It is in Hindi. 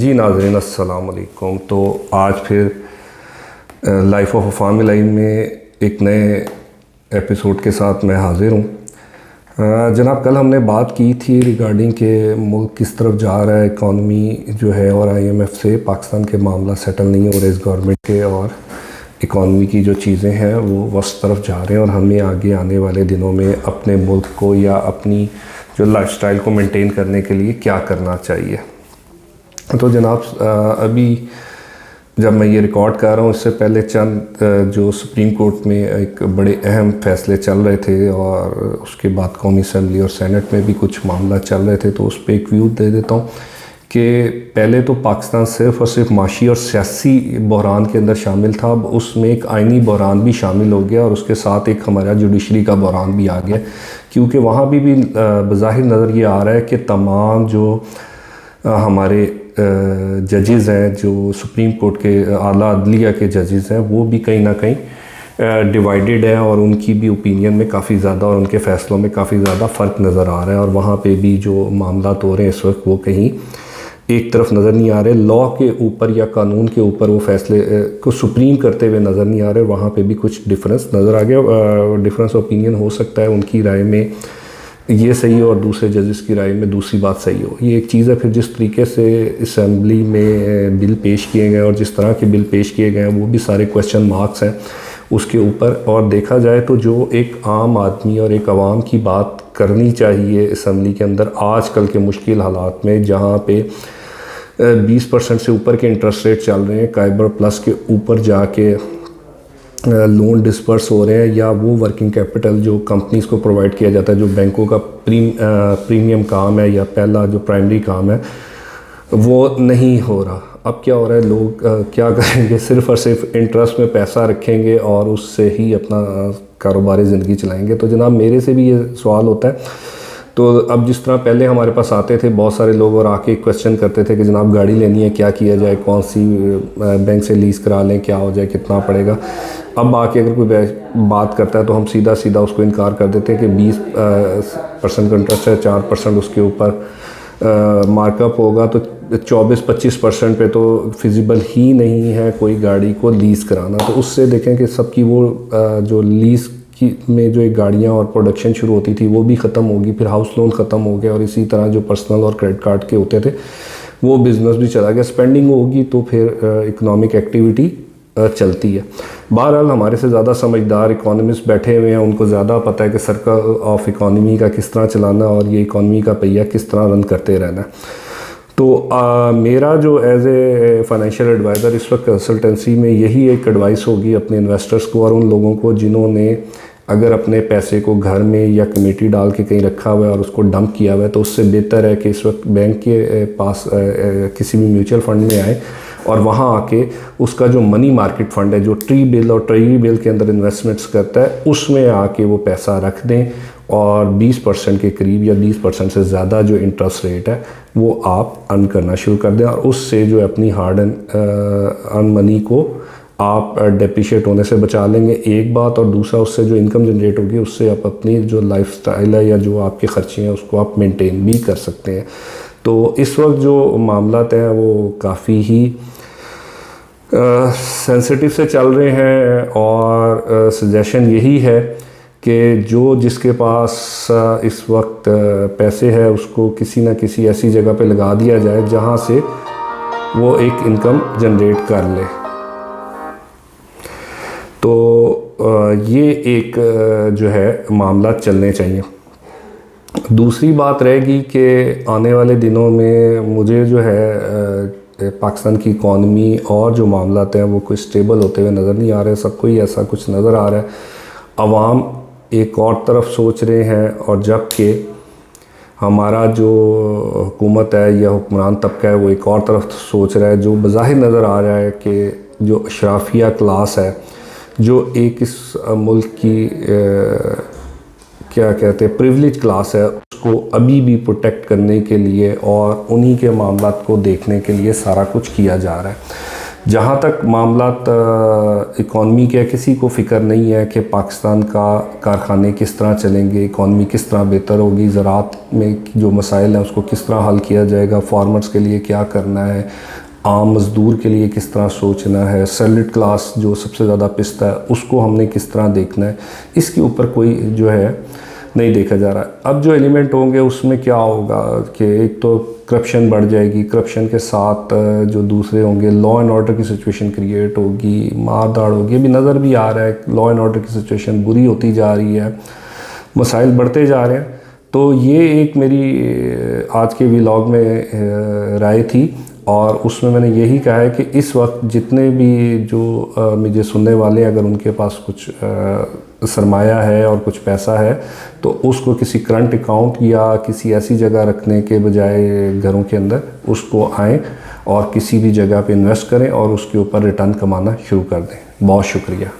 जी नाज़रीन अस्सलाम वालेकुम। तो आज फिर life of a farm line में एक नए एपिसोड के साथ मैं हाज़िर हूँ। जनाब, कल हमने बात की थी रिगार्डिंग के मुल्क किस तरफ जा रहा है, इकॉनमी जो है, और IMF से पाकिस्तान के मामला सेटल नहीं हो रहे इस गवर्नमेंट के, और इकॉनमी की जो चीज़ें हैं वो उस तरफ जा रहे हैं, और हमें आगे आने वाले दिनों में अपने मुल्क को या अपनी जो लाइफस्टाइल को मेंटेन करने के लिए क्या करना चाहिए। तो जनाब, अभी जब मैं ये रिकॉर्ड कर रहा हूँ, इससे पहले चंद जो सुप्रीम कोर्ट में एक बड़े अहम फैसले चल रहे थे, और उसके बाद कौमी असम्बली और सेनेट में भी कुछ मामला चल रहे थे। तो उस पर एक व्यू दे देता हूँ कि पहले तो पाकिस्तान सिर्फ़ और सिर्फ माशी और सियासी बहरान के अंदर शामिल था। अब उसमें एक आइनी बहरान भी शामिल हो गया, और उसके साथ एक हमारा जुडिशरी का बहरान भी आ गया, क्योंकि वहाँ भी बज़ाहिर नज़र ये आ रहा है कि तमाम जो हमारे जजेज़ हैं, जो सुप्रीम कोर्ट के आला अदलिया के जजेज़ हैं, वो भी कहीं ना कहीं डिवाइडेड है, और उनकी भी ओपिनियन में काफ़ी ज़्यादा और उनके फ़ैसलों में काफ़ी ज़्यादा फ़र्क नज़र आ रहा है। और वहाँ पे भी जो मामला हो रहे हैं इस वक्त, वो कहीं एक तरफ नज़र नहीं आ रहे। लॉ के ऊपर या कानून के ऊपर वो फैसले को सुप्रीम करते हुए नज़र नहीं आ रहे। वहाँ पे भी कुछ डिफरेंस नज़र आ गया। डिफरेंस ओपिनियन हो सकता है, उनकी राय में ये सही हो और दूसरे जजेस की राय में दूसरी बात सही हो। ये एक चीज़ है। फिर जिस तरीके से असम्बली में बिल पेश किए गए और जिस तरह के बिल पेश किए गए हैं, वो भी सारे क्वेश्चन मार्क्स हैं उसके ऊपर। और देखा जाए तो जो एक आम आदमी और एक आवाम की बात करनी चाहिए असम्बली के अंदर आजकल के मुश्किल हालात में, जहाँ पे 20% से ऊपर के इंटरेस्ट रेट चल रहे हैं, काइबर प्लस के ऊपर जाके लोन डिस्पर्स हो रहे हैं, या वो वर्किंग कैपिटल जो कंपनीज़ को प्रोवाइड किया जाता है, जो बैंकों का प्रीमियम काम है या पहला जो प्राइमरी काम है, वो नहीं हो रहा। अब क्या हो रहा है, लोग क्या करेंगे, सिर्फ़ और सिर्फ इंटरेस्ट में पैसा रखेंगे और उससे ही अपना कारोबारी ज़िंदगी चलाएंगे। तो जनाब, मेरे से भी ये सवाल होता है। तो अब जिस तरह पहले हमारे पास आते थे बहुत सारे लोग और आके क्वेश्चन करते थे कि जनाब गाड़ी लेनी है, क्या किया जाए, कौन सी बैंक से लीज़ करा लें, क्या हो जाए, कितना पड़ेगा। अब आके अगर कोई बात करता है तो हम सीधा सीधा उसको इनकार कर देते हैं कि 20% का इंटरेस्ट है, 4% उसके ऊपर मार्कअप होगा, तो 24-25% पे तो फिजिबल ही नहीं है कोई गाड़ी को लीज़ कराना। तो उससे देखें कि सबकी वो जो लीज़ में जो एक गाड़ियाँ और प्रोडक्शन शुरू होती थी वो भी ख़त्म होगी, फिर हाउस लोन ख़त्म हो गया, और इसी तरह जो पर्सनल और क्रेडिट कार्ड के होते थे वो बिज़नेस भी चला गया। स्पेंडिंग होगी तो फिर इकोनॉमिक एक्टिविटी चलती है। बहरहाल, हमारे से ज़्यादा समझदार इकोनॉमिस्ट बैठे हुए हैं, उनको ज़्यादा पता है कि सर्कल ऑफ इकोनॉमी का किस तरह चलाना और ये इकोनॉमी का पहिया किस तरह रन करते रहना। तो मेरा जो एज ए फाइनेंशियल एडवाइज़र इस वक्त कंसल्टेंसी में यही एक एडवाइस होगी अपने इन्वेस्टर्स को और उन लोगों को जिन्होंने अगर अपने पैसे को घर में या कमेटी डाल के कहीं रखा हुआ है और उसको डंप किया हुआ है, तो उससे बेहतर है कि इस वक्त बैंक के पास किसी भी म्यूचुअल फंड में आए और वहाँ आके उसका जो मनी मार्केट फ़ंड है, जो ट्री बिल और ट्रेजरी बिल के अंदर इन्वेस्टमेंट्स करता है, उसमें आके वो पैसा रख दें, और 20% के करीब या 20% से ज़्यादा जो इंटरेस्ट रेट है वो आप अर्न करना शुरू कर दें, और उससे जो अपनी हार्ड अर्न मनी को आप डेप्रिशिएट होने से बचा लेंगे, एक बात। और दूसरा, उससे जो इनकम जनरेट होगी उससे आप अपनी जो लाइफस्टाइल है या जो आपके खर्चे हैं उसको आप मेंटेन भी कर सकते हैं। तो इस वक्त जो मामलात हैं वो काफ़ी ही सेंसिटिव से चल रहे हैं, और सजेशन यही है कि जो जिसके पास इस वक्त पैसे है उसको किसी न किसी ऐसी जगह पे लगा दिया जाए जहाँ से वो एक इनकम जनरेट कर ले। तो ये एक जो है मामला चलने चाहिए। दूसरी बात रहेगी कि आने वाले दिनों में मुझे जो है पाकिस्तान की इकॉनमी और जो मामलात हैं वो कोई स्टेबल होते हुए नज़र नहीं आ रहे। सबको ही ऐसा कुछ नज़र आ रहा है। अवाम एक और तरफ सोच रहे हैं, और जबकि हमारा जो हुकूमत है या हुक्मरान तबका है वो एक और तरफ सोच रहा है। जो बज़ाहिर नज़र आ रहा है कि जो अशराफिया क्लास है, जो एक इस मुल्क की क्या कहते हैं प्रिविलेज क्लास है, उसको अभी भी प्रोटेक्ट करने के लिए और उन्हीं के मामलात को देखने के लिए सारा कुछ किया जा रहा है। जहाँ तक मामलात इकॉनमी के, किसी को फ़िक्र नहीं है कि पाकिस्तान का कारखाने किस तरह चलेंगे, इकॉनमी किस तरह बेहतर होगी, ज़राअत में जो मसाइल हैं उसको किस तरह हल किया जाएगा, फार्मर्स के लिए क्या करना है, आम मज़दूर के लिए किस तरह सोचना है, सैलरीड क्लास जो सबसे ज़्यादा पिसता है उसको हमने किस तरह देखना है, इसके ऊपर कोई जो है नहीं देखा जा रहा है। अब जो एलिमेंट होंगे उसमें क्या होगा कि एक तो करप्शन बढ़ जाएगी, करप्शन के साथ जो दूसरे होंगे लॉ एंड ऑर्डर की सिचुएशन क्रिएट होगी, मार धाड़ होगी। अभी नज़र भी आ रहा है लॉ एंड ऑर्डर की सिचुएशन बुरी होती जा रही है, मसाइल बढ़ते जा रहे हैं। तो ये एक मेरी आज के व्लॉग में राय थी और उसमें मैंने यही कहा है कि इस वक्त जितने भी जो मुझे सुनने वाले अगर उनके पास कुछ सरमाया है और कुछ पैसा है तो उसको किसी करंट अकाउंट या किसी ऐसी जगह रखने के बजाय घरों के अंदर उसको आएँ और किसी भी जगह पे इन्वेस्ट करें और उसके ऊपर रिटर्न कमाना शुरू कर दें। बहुत शुक्रिया।